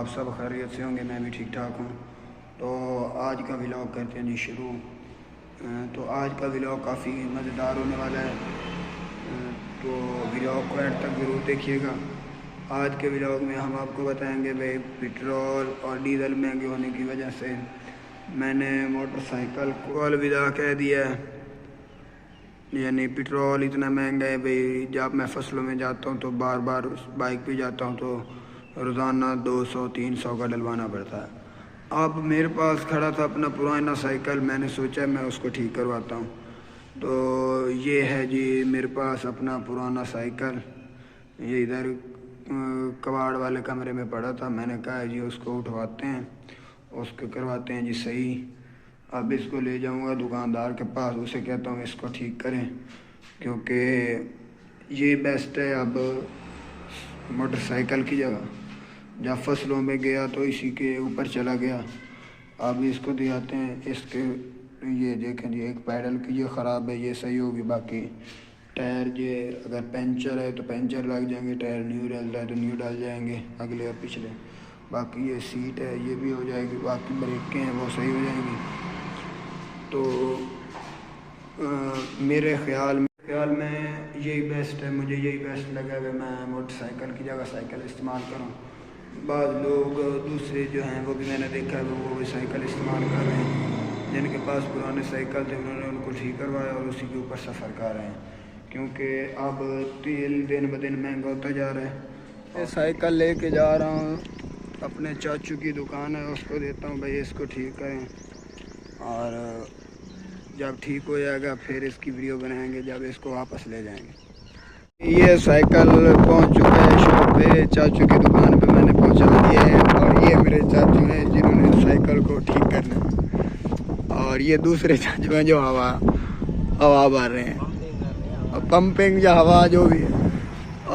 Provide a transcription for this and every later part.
آپ سب خیریت سے ہوں گے، میں بھی ٹھیک ٹھاک ہوں۔ تو آج کا ولاگ کرتے ہیں جی شروع۔ تو آج کا ولاگ کافی مزیدار ہونے والا ہے، تو ولاگ کو اینڈ تک ضرور دیکھیے گا۔ آج کے ولاگ میں ہم آپ کو بتائیں گے بھائی پٹرول اور ڈیزل مہنگے ہونے کی وجہ سے میں نے موٹر سائیکل کو الوداع کہہ دیا ہے۔ یعنی پٹرول اتنا مہنگا ہے بھائی، جب میں فصلوں میں جاتا ہوں تو بار بار اس بائک پہ جاتا ہوں تو روزانہ 200-300 کا ڈلوانا پڑتا ہے۔ اب میرے پاس کھڑا تھا اپنا پرانا سائیکل، میں نے سوچا میں اس کو ٹھیک کرواتا ہوں۔ تو یہ ہے جی میرے پاس اپنا پرانا سائیکل، یہ ادھر کباڑ والے کمرے میں پڑا تھا۔ میں نے کہا جی اس کو اٹھواتے ہیں، اس کو کرواتے ہیں جی صحیح۔ اب اس کو لے جاؤں گا دکاندار کے پاس، اسے کہتا ہوں اس کو ٹھیک کریں، کیونکہ یہ بیسٹ ہے اب موٹر سائیکل کی جگہ۔ جب فصلوں میں گیا تو اسی کے اوپر چلا گیا۔ اب اس کو دکھاتے ہیں، اس کے یہ دیکھیں جی ایک پیڈل کی یہ خراب ہے، یہ صحیح ہوگی۔ باقی ٹائر یہ اگر پنچر ہے تو پنچر لگ جائیں گے، ٹائر نیو ڈال رہا ہے تو نیو ڈال جائیں گے اگلے اور پچھلے۔ باقی یہ سیٹ ہے یہ بھی ہو جائے گی، باقی بریکیں ہیں وہ صحیح ہو جائیں گی۔ تو میرے خیال میں یہی بیسٹ ہے، مجھے یہی بیسٹ لگا کہ میں موٹر سائیکل کی جگہ سائیکل استعمال کروں۔ بعض لوگ دوسرے جو ہیں وہ بھی میں نے دیکھا ہے وہ بھی سائیکل استعمال کر رہے ہیں، جن کے پاس پرانے سائیکل تھے انہوں نے ان کو ٹھیک کروایا اور اسی کے اوپر سفر کر رہے ہیں، کیونکہ اب تیل دن بدن مہنگا ہوتا جا رہا ہے۔ میں سائیکل لے کے جا رہا ہوں، اپنے چاچو کی دکان ہے اس کو دیتا ہوں بھائی اس کو ٹھیک کریں، اور جب ٹھیک ہو جائے گا پھر اس کی ویڈیو بنائیں گے جب اس کو واپس لے جائیں گے۔ یہ سائیکل پہنچ چکا ہے شاپ پہ، چاچو کی دکان پہ میں نے پہنچا دیا ہے، اور یہ میرے چاچو ہیں جنہوں نے سائیکل کو ٹھیک کرنا ہے، اور یہ دوسرے چاچو ہیں جو ہوا بھر رہے ہیں، پمپنگ یا ہوا جو بھی ہے۔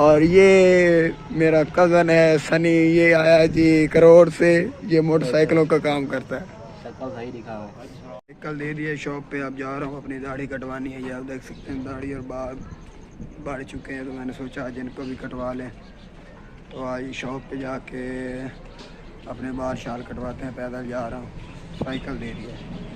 اور یہ میرا کزن ہے سنی، یہ آیا جی کروڑ سے، یہ موٹر سائیکلوں کا کام کرتا ہے۔ سائیکل دے دیا شاپ پہ، اب جا رہا ہوں اپنی داڑھی کٹوانی ہے۔ یہ آپ دیکھ سکتے ہیں داڑھی اور بال بڑھ چکے ہیں، تو میں نے سوچا آج ان کو بھی کٹوا لیں۔ تو آج شاپ پہ جا کے اپنے بال شال کٹواتے ہیں، پیدل جا رہا ہوں، سائیکل دے دیا ہے۔